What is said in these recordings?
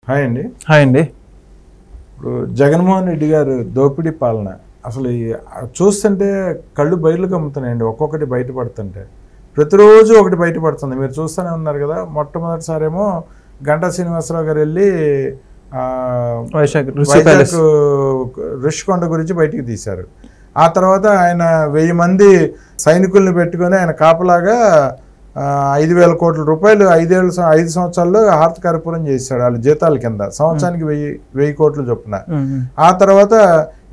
Hi అండి. Hi అండి. ఇప్పుడు జగన్మోహన్ రెడ్డి గారు దోపిడీ పాలన అసలు చూస్తుంటే కళ్ళు బయలు కమ్ముతున్నాయండి. ఒక్కొక్కటి బయటపడుతుంటే ప్రతిరోజు ఒకటి బయటపడుతుంది. మీరు చూస్తూనే ఉన్నారు కదా. మొట్టమొదటిసారేమో గంటా శ్రీనివాసరావు గారు వెళ్ళి వైజాగ్ ఋషికొండ గురించి బయటికి తీశారు. ఆ తర్వాత ఆయన 1000 మంది సైనికుల్ని పెట్టుకొని ఆయన కాపలాగా 5,000 కోట్ల రూపాయలు 5 సంవత్సరాల్లో హారత కర్పూరం చేశాడు. వాళ్ళ జీతాల కింద సంవత్సరానికి 1000 కోట్లు చొప్పున. ఆ తర్వాత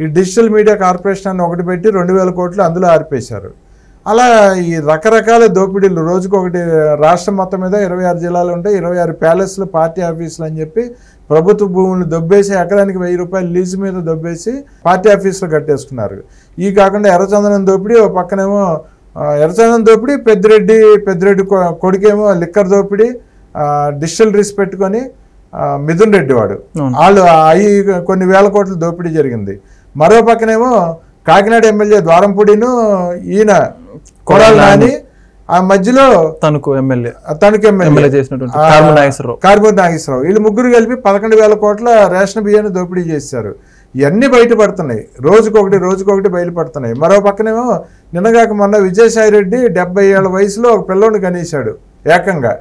ఈ డిజిటల్ మీడియా కార్పొరేషన్ అని ఒకటి పెట్టి 2,000 కోట్లు అందులో ఆర్పేశారు. అలా ఈ రకరకాల దోపిడీలు రోజుకొకటి. రాష్ట్రం మొత్తం మీద 26 జిల్లాలు ఉంటాయి. 26 ప్యాలెస్లు, పార్టీ ఆఫీసులు అని చెప్పి ప్రభుత్వ భూములు దొబ్బేసి ఎకరానికి 1000 రూపాయలు లీజు మీద దొబ్బేసి పార్టీ ఆఫీసులు కట్టేసుకున్నారు. ఈ కాకుండా ఎర్రచందనం దోపిడీ, ఓ పక్కనేమో ఎర్రచందనం దోపిడీ, పెద్దిరెడ్డి కొడుకేమో లిక్కర్ దోపిడీ, డిస్టిలరీస్ పెట్టుకొని మిథున్ రెడ్డి వాడు వాళ్ళు కొన్ని వేల కోట్ల దోపిడీ జరిగింది. మరో పక్కనేమో కాకినాడ ఎమ్మెల్యే ద్వారంపూడిను ఈయన కొడాలి నాని ఆ మధ్యలో తణుకు ఎమ్మెల్యే కార్మూర్ నాగేశ్వరరావు వీళ్ళు ముగ్గురు కలిపి 11,000 కోట్ల రేషన్ బియ్యాన్ని దోపిడీ చేశారు. ఇవన్నీ బయటపడుతున్నాయి. రోజుకొకటి బయలుపడుతున్నాయి. మరో పక్కనేమో నిన్నగాక మొన్న విజయసాయిరెడ్డి 70 ఏళ్ల వయసులో ఒక పిల్లోని కనీశాడు ఏకంగా.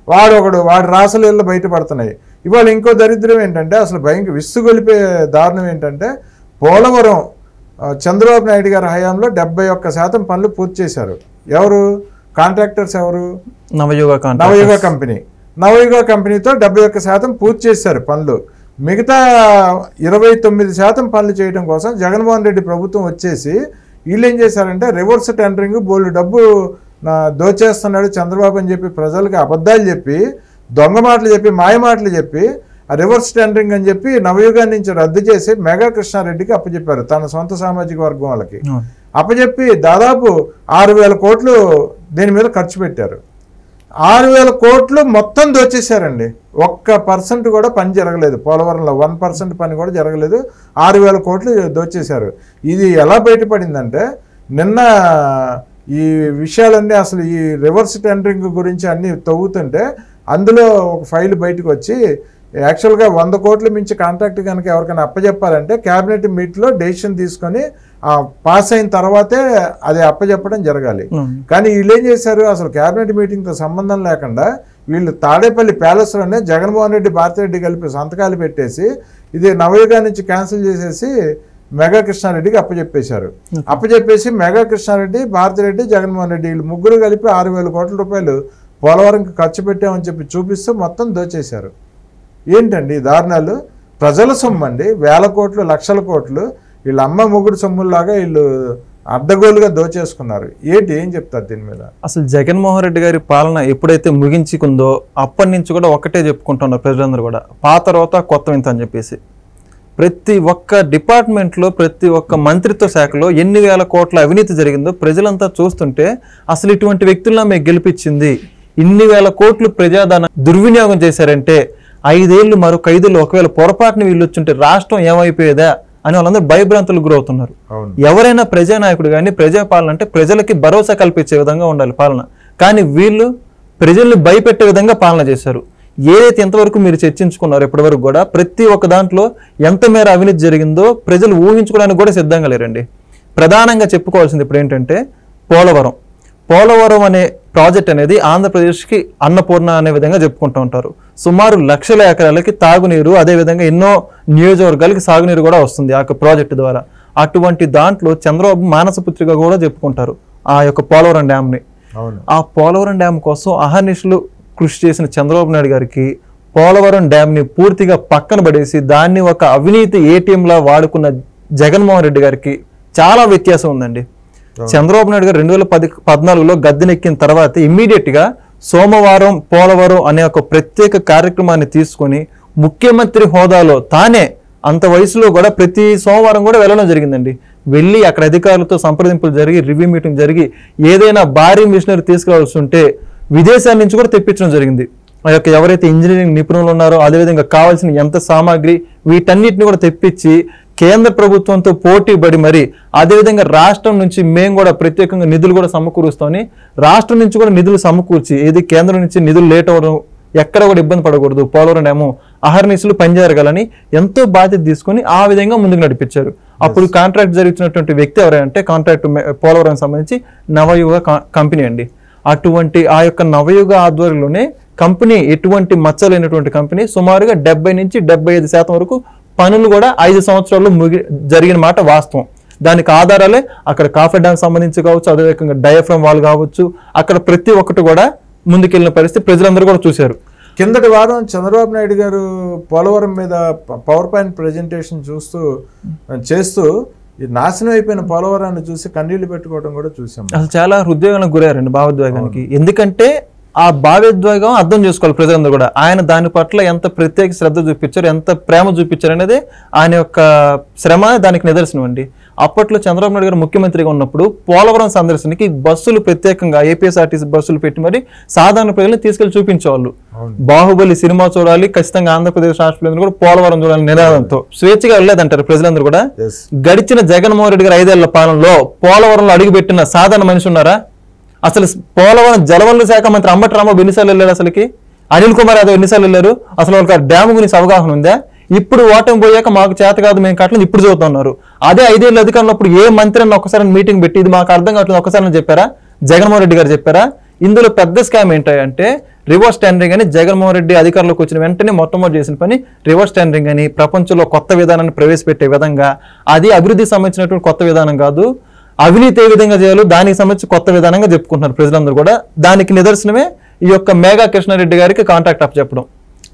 వాడు రాసలీళ్ళు బయటపడుతున్నాయి. ఇవాళ ఇంకో దరిద్రం ఏంటంటే అసలు భయంకర విసుగొలిపే దారుణం ఏంటంటే పోలవరం చంద్రబాబు నాయుడు గారి హయాంలో 71% పనులు పూర్తి చేశారు. ఎవరు కాంట్రాక్టర్స్? ఎవరు? నవయుగ కంపెనీతో 71% పూర్తి చేశారు పనులు. మిగతా 29% పనులు చేయడం కోసం జగన్మోహన్ రెడ్డి ప్రభుత్వం వచ్చేసి వీళ్ళు ఏం చేశారంటే రివర్స్ టెండరింగ్, బోల్డ్ డబ్బు దోచేస్తున్నాడు చంద్రబాబు అని చెప్పి ప్రజలకు అబద్ధాలు చెప్పి, దొంగ మాటలు చెప్పి, మాయ మాటలు చెప్పి ఆ రివర్స్ టెండరింగ్ అని చెప్పి నవయుగాన్ని నుంచి రద్దు చేసి మెగా కృష్ణారెడ్డికి అప్పచెప్పారు. తన సొంత సామాజిక వర్గం వాళ్ళకి అప్పచెప్పి దాదాపు 6,000 కోట్లు దీని మీద ఖర్చు పెట్టారు. 6,000 కోట్లు మొత్తం దోచేశారండి. 1% కూడా పని జరగలేదు. పోలవరంలో 1% పని కూడా జరగలేదు. 6,000 కోట్లు దోచేశారు. ఇది ఎలా బయటపడిందంటే నిన్న ఈ విషయాలన్నీ అసలు ఈ రివర్స్ టెండరింగ్ గురించి అన్నీ తవ్వుతుంటే అందులో ఒక ఫైల్ బయటకు వచ్చి యాక్చువల్గా 100 కోట్ల మించి కాంట్రాక్ట్ కనుక ఎవరికైనా అప్పచెప్పాలంటే క్యాబినెట్ మీట్లో డెసిషన్ తీసుకొని పాస్ అయిన తర్వాతే అది అప్పచెప్పడం జరగాలి. కానీ వీళ్ళు ఏం చేశారు, అసలు క్యాబినెట్ మీటింగ్తో సంబంధం లేకుండా వీళ్ళు తాడేపల్లి ప్యాలెస్లోనే జగన్మోహన్ రెడ్డి, భారతిరెడ్డి కలిపి సంతకాలు పెట్టేసి ఇది నవయుగా నుంచి క్యాన్సిల్ చేసేసి మెగా కృష్ణారెడ్డికి అప్పచెప్పేసి మెగా కృష్ణారెడ్డి, భారతిరెడ్డి, జగన్మోహన్ రెడ్డి వీళ్ళు ముగ్గురు కలిపి 6,000 కోట్ల రూపాయలు పోలవరంకి ఖర్చు పెట్టామని చెప్పి చూపిస్తూ మొత్తం దోచేశారు. ఏంటండి దారుణాలు? ప్రజల సొమ్ము అండి, 1000 కోట్లు, లక్షల కోట్లు వీళ్ళ అమ్మ మొగుడు సొమ్ముల్లాగా వీళ్ళు అడ్డగోలుగా దోచేసుకున్నారు. ఏం చెప్తారు దీని మీద? అసలు జగన్మోహన్ రెడ్డి గారి పాలన ఎప్పుడైతే ముగించుకుందో అప్పటి నుంచి కూడా ఒకటే చెప్పుకుంటున్నారు ప్రజలందరూ కూడా, పాత తర్వాత కొత్త వింత అని చెప్పేసి. ప్రతి ఒక్క డిపార్ట్మెంట్లో, ప్రతి ఒక్క మంత్రిత్వ శాఖలో ఎన్ని వేల కోట్ల అవినీతి జరిగిందో ప్రజలంతా చూస్తుంటే అసలు ఇటువంటి వ్యక్తుల్లో మీకు గెలిపించింది, ఇన్ని వేల కోట్లు ప్రజాధన దుర్వినియోగం చేశారంటే 5 ఏళ్ళు మరో 5 ఏళ్ళు ఒకవేళ పొరపాటుని వీళ్ళు వచ్చుంటే రాష్ట్రం ఏమైపోయేదా అని వాళ్ళందరూ భయభ్రాంతులకు గురవుతున్నారు. ఎవరైనా ప్రజానాయకుడు కానీ ప్రజాపాలన అంటే ప్రజలకి భరోసా కల్పించే విధంగా ఉండాలి పాలన. కానీ వీళ్ళు ప్రజల్ని భయపెట్టే విధంగా పాలన చేశారు. ఏదైతే ఎంతవరకు మీరు చర్చించుకున్నారు ఇప్పటి వరకు కూడా ప్రతి ఒక్క దాంట్లో ఎంత మేర అవినీతి జరిగిందో ప్రజలు ఊహించుకోవడానికి కూడా సిద్ధంగా లేరండి. ప్రధానంగా చెప్పుకోవాల్సింది ఇప్పుడు ఏంటంటే పోలవరం అనే ప్రాజెక్ట్ అనేది ఆంధ్రప్రదేశ్కి అన్నపూర్ణ అనే విధంగా చెప్పుకుంటూ ఉంటారు. సుమారు లక్షల ఎకరాలకి తాగునీరు, అదేవిధంగా ఎన్నో నియోజకవర్గాలకి సాగునీరు కూడా వస్తుంది ఆ ప్రాజెక్టు ద్వారా. అటువంటి దాంట్లో చంద్రబాబు మానసపుత్రిగా కూడా చెప్పుకుంటారు ఆ యొక్క పోలవరం డ్యామ్ని. ఆ పోలవరం డ్యామ్ కోసం అహర్నిశలు కృషి చేసిన చంద్రబాబు నాయుడు గారికి పోలవరం డ్యామ్ని పూర్తిగా పక్కన పడేసి దాన్ని ఒక అవినీతి ఏటీఎంలా వాడుకున్న జగన్మోహన్ రెడ్డి గారికి చాలా వ్యత్యాసం ఉందండి. చంద్రబాబు నాయుడు గారు 2014లో గద్దెనెక్కిన తర్వాత ఇమ్మీడియట్గా సోమవారం పోలవరం అనే ఒక ప్రత్యేక కార్యక్రమాన్ని తీసుకొని ముఖ్యమంత్రి హోదాలో తానే అంత వయసులో కూడా ప్రతి సోమవారం కూడా వెళ్ళడం జరిగిందండి. వెళ్ళి అక్కడ అధికారులతో సంప్రదింపులు జరిగి, రివ్యూ మీటింగ్ జరిగి, ఏదైనా భారీ మిషనరీ తీసుకురావాల్సి ఉంటే విదేశాల నుంచి కూడా తెప్పించడం జరిగింది. ఆ యొక్క ఎవరైతే ఇంజనీరింగ్ నిపుణులు ఉన్నారో అదేవిధంగా కావాల్సిన ఎంత సామాగ్రి వీటన్నిటిని కూడా తెప్పించి కేంద్ర ప్రభుత్వంతో పోటీ పడి మరి అదేవిధంగా రాష్ట్రం నుంచి మేము కూడా ప్రత్యేకంగా నిధులు కూడా సమకూరుస్తామని రాష్ట్రం నుంచి కూడా నిధులు సమకూర్చి, ఏది కేంద్రం నుంచి నిధులు లేట్ అవ్వడం ఎక్కడ కూడా ఇబ్బంది పడకూడదు, పోలవరం డ్యాము అహర్నిశలు పనిచేయగలని ఎంతో బాధ్యత తీసుకుని ఆ విధంగా ముందుకు నడిపించారు. అప్పుడు కాంట్రాక్ట్ జరుగుతున్నటువంటి వ్యక్తి ఎవరంటే కాంట్రాక్ట్ పోలవరం సంబంధించి నవయుగ కంపెనీ అండి. అటువంటి ఆ యొక్క నవయుగ ఆధ్వర్యంలోనే కంపెనీ ఎటువంటి మచ్చలేనటువంటి కంపెనీ సుమారుగా 70 నుంచి 75% వరకు పనులు కూడా 5 సంవత్సరాల్లో జరిగిన మాట వాస్తవం. దానికి ఆధారాలే అక్కడ కాఫర్ డ్యామ్ సంబంధించి కావచ్చు, అదే రకంగా డయాఫ్రమ్ వాల్ కావచ్చు, అక్కడ ప్రతి ఒక్కటి కూడా ముందుకెళ్ళిన పరిస్థితి ప్రజలందరూ కూడా చూశారు. కిందటి వారం చంద్రబాబు నాయుడు గారు పోలవరం మీద పవర్ పాయింట్ ప్రజెంటేషన్ చేస్తూ ఈ నాశనం అయిపోయిన పోలవరాన్ని చూసి కన్నీళ్లు పెట్టుకోవడం కూడా చూసాం. అసలు చాలా హృదయానికి గురయ్యారండి, భావోద్వేగానికి. ఎందుకంటే ఆ భావోద్వేగం అర్థం చేసుకోవాలి ప్రజలందరూ కూడా. ఆయన దాని పట్ల ఎంత ప్రత్యేక శ్రద్ధ చూపించారు, ఎంత ప్రేమ చూపించారు అనేది ఆయన యొక్క శ్రమ దానికి నిదర్శనం అండి. అప్పట్లో చంద్రబాబు నాయుడు గారు ముఖ్యమంత్రిగా ఉన్నప్పుడు పోలవరం సందర్శనకి బస్సులు ప్రత్యేకంగా ఏపీఎస్ఆర్టీసీ బస్సులు పెట్టి మరి సాధారణ ప్రజలను తీసుకెళ్లి చూపించేవాళ్ళు. బాహుబలి సినిమా చూడాలి, ఖచ్చితంగా ఆంధ్రప్రదేశ్ రాష్ట్ర ప్రజలు కూడా పోలవరం చూడాలి నినాదంతో స్వేచ్ఛగా వెళ్ళలేదంటారు ప్రజలందరూ కూడా. గడిచిన జగన్మోహన్ రెడ్డి గారు 5 ఏళ్ల పాలనలో పోలవరంలో అడుగుపెట్టిన సాధారణ మనిషి ఉన్నారా? అసలు పోలవరం జలవనరుల శాఖ మంత్రి అంబటి రాంబాబు ఎన్నిసార్లు వెళ్ళారు? అసలుకి అనిల్ కుమార్ యాదవ్ ఎన్నిసార్లు వెళ్ళారు? అసలు వాళ్ళకి డ్యాము గురించి అవగాహన ఉందా? ఇప్పుడు ఓటమి పోయాక మాకు చేత కాదు మేము కట్టలేదు ఇప్పుడు చదువుతున్నారు. అదే 5 ఏళ్ళు అధికారంలో అప్పుడు ఏ మంత్రి అన్న ఒకసారి మీటింగ్ పెట్టి ఇది మాకు అర్థం కావట్లేదు ఒకసారి చెప్పారా? జగన్మోహన్ రెడ్డి గారు చెప్పారా? ఇందులో పెద్ద స్కామ్ ఏంటంటే రివర్స్ టెండరింగ్ అని. జగన్మోహన్ రెడ్డి అధికారంలోకి వచ్చిన వెంటనే మొట్టమొదటి చేసిన పని రివర్స్ టెండరింగ్ అని, ప్రపంచంలో కొత్త విధానాన్ని ప్రవేశపెట్టే విధంగా. అది అభివృద్ధికి సంబంధించినటువంటి కొత్త విధానం కాదు, అవినీతి ఏ విధంగా చేయాలో దానికి సంబంధించి కొత్త విధానంగా చెప్పుకుంటున్నారు ప్రజలందరూ కూడా. దానికి నిదర్శనమే ఈ యొక్క మేఘా కృష్ణారెడ్డి గారికి కాంట్రాక్ట్ అప్ చెప్పడం.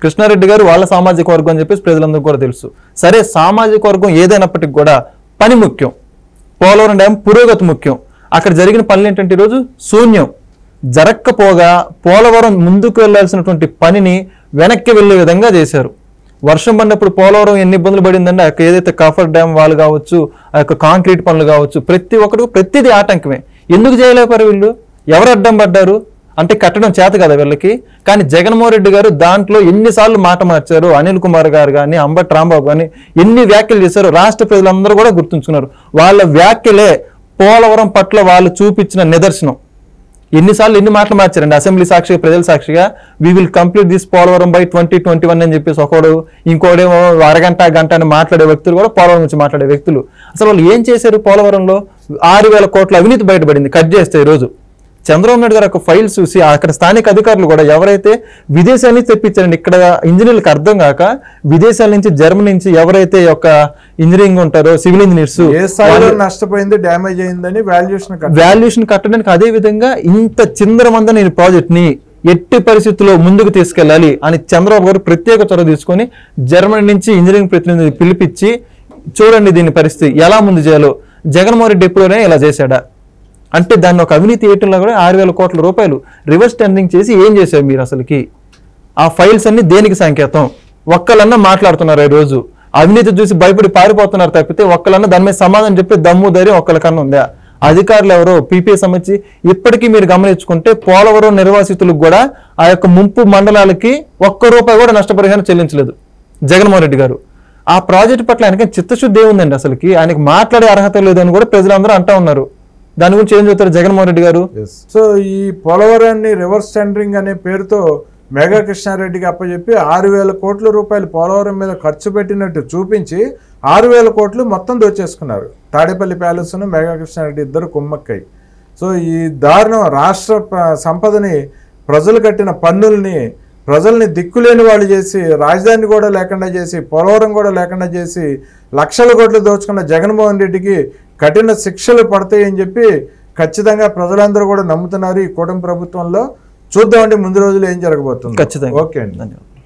కృష్ణారెడ్డి గారు వాళ్ళ సామాజిక వర్గం అని చెప్పేసి ప్రజలందరూ కూడా తెలుసు. సరే, సామాజిక వర్గం ఏదైనప్పటికీ కూడా పని ముఖ్యం, పోలవరం డ్యామ్ పురోగతి ముఖ్యం. అక్కడ జరిగిన పనులు ఏంటంటే ఈరోజు శూన్యం. జరక్కపోగా పోలవరం ముందుకు వెళ్లాల్సినటువంటి పనిని వెనక్కి వెళ్లే విధంగా చేశారు. వర్షం పడినప్పుడు పోలవరం ఎన్ని ఇబ్బందులు పడిందంటే ఆ యొక్క ఏదైతే కాఫర్ డ్యామ్ వాళ్ళు కావచ్చు, ఆ యొక్క కాంక్రీట్ పనులు కావచ్చు, ప్రతి ఒక్కరు ప్రతిదీ ఆటంకమే. ఎందుకు చేయలేపారు వీళ్ళు? ఎవరు అడ్డం పడ్డారు అంటే కట్టడం చేత కదా వీళ్ళకి. కానీ జగన్మోహన్ రెడ్డి గారు దాంట్లో ఎన్నిసార్లు మాట మార్చారు. అనిల్ కుమార్ గారు కానీ, అంబటి రాంబాబు కానీ ఎన్ని వ్యాఖ్యలు చేశారు రాష్ట్ర ప్రజలందరూ కూడా గుర్తుంచుకున్నారు. వాళ్ళ వ్యాఖ్యలే పోలవరం పట్ల వాళ్ళు చూపించిన నిదర్శనం. ఎన్నిసార్లు ఎన్ని మాటలు మార్చారండి అసెంబ్లీ సాక్షిగా, ప్రజల సాక్షిగా. We will complete this Polavaram by 2021 అని చెప్పేసి ఒకడు, ఇంకోడేమో గంట అని మాట్లాడే వ్యక్తులు కూడా పోలవరం నుంచి మాట్లాడే వ్యక్తులు. అసలు వాళ్ళు ఏం చేశారు? పోలవరంలో 6,000 కోట్ల అవినీతి బయటపడింది కట్ చేస్తే. ఈరోజు చంద్రబాబు నాయుడు గారు ఒక ఫైల్ చూసి అక్కడ స్థానిక అధికారులు కూడా ఎవరైతే విదేశాల నుంచి తెప్పించారండి, ఇక్కడ ఇంజనీర్లకు అర్థం కాక విదేశాల నుంచి జర్మనీ నుంచి ఎవరైతే ఒక ఇంజనీరింగ్ ఉంటారో సివిల్ ఇంజనీర్స్ నష్టపోయింది, డ్యామేజ్ అయిందని వాల్యుయేషన్ కట్టడానికి. అదే విధంగా ఇంత చిందరమందని ఈ ప్రాజెక్ట్ ని ఎట్టి పరిస్థితుల్లో ముందుకు తీసుకెళ్లాలి అని చంద్రబాబు గారు ప్రత్యేక చొరవ తీసుకొని జర్మనీ నుంచి ఇంజనీరింగ్ ప్రతినిధి పిలిపించి చూడండి దీని పరిస్థితి ఎలా ముందు చేయాలో. జగన్మోహన్ రెడ్డి ఎప్పుడైనా ఇలా చేశాడా అంటే దాన్ని ఒక అవినీతి ఏటంలో కూడా 6,000 కోట్ల రూపాయలు రివర్స్ టెండరింగ్ చేసి ఏం చేశారు మీరు? అసలుకి ఆ ఫైల్స్ అన్ని దేనికి సంకేతం? ఒక్కలన్నా మాట్లాడుతున్నారు ఈరోజు, అవినీతి చూసి భయపడి పారిపోతున్నారు తప్పితే ఒక్కలన్నా దాని మీద సమాధానం చెప్పి దమ్ము ధైర్యం ఒక్కరికన్నా ఉందా? అధికారులు ఎవరో పీపీఏ సంబంధించి ఇప్పటికీ మీరు గమనించుకుంటే పోలవరం నిర్వాసితులకు కూడా ఆ యొక్క ముంపు మండలాలకి ₹1 కూడా నష్టపరిహారం చెల్లించలేదు జగన్మోహన్ రెడ్డి గారు. ఆ ప్రాజెక్టు పట్ల ఆయనకి చిత్తశుద్ధి ఏముందండి? అసలుకి ఆయనకి మాట్లాడే అర్హత లేదని కూడా ప్రజలందరూ అంటా ఉన్నారు. దాని గురించి ఏం చెప్తారు జగన్మోహన్ రెడ్డి గారు? సో ఈ పోలవరాన్ని రివర్స్ టెండరింగ్ అనే పేరుతో మేఘా కృష్ణారెడ్డికి అప్పచెప్పి 6,000 కోట్ల రూపాయలు పోలవరం మీద ఖర్చు పెట్టినట్టు చూపించి 6,000 కోట్లు మొత్తం దోచేసుకున్నారు. తాడేపల్లి ప్యాలెస్ను మేఘా కృష్ణారెడ్డి ఇద్దరు కుమ్మక్కై. సో ఈ దారుణం రాష్ట్ర సంపదని, ప్రజలు కట్టిన పన్నుల్ని ప్రజల్ని దిక్కులేని వాళ్ళు చేసి, రాజధాని కూడా లేకుండా చేసి, పోలవరం కూడా లేకుండా చేసి లక్షల కోట్లు దోచుకున్న జగన్మోహన్ రెడ్డికి కఠిన శిక్షలు పడతాయని చెప్పి ఖచ్చితంగా ప్రజలందరూ కూడా నమ్ముతున్నారు ఈ కూటమి ప్రభుత్వంలో. చూద్దామండి ముందు రోజులు ఏం జరగబోతుంది. ఖచ్చితంగా. ఓకే అండి, ధన్యవాదాలు.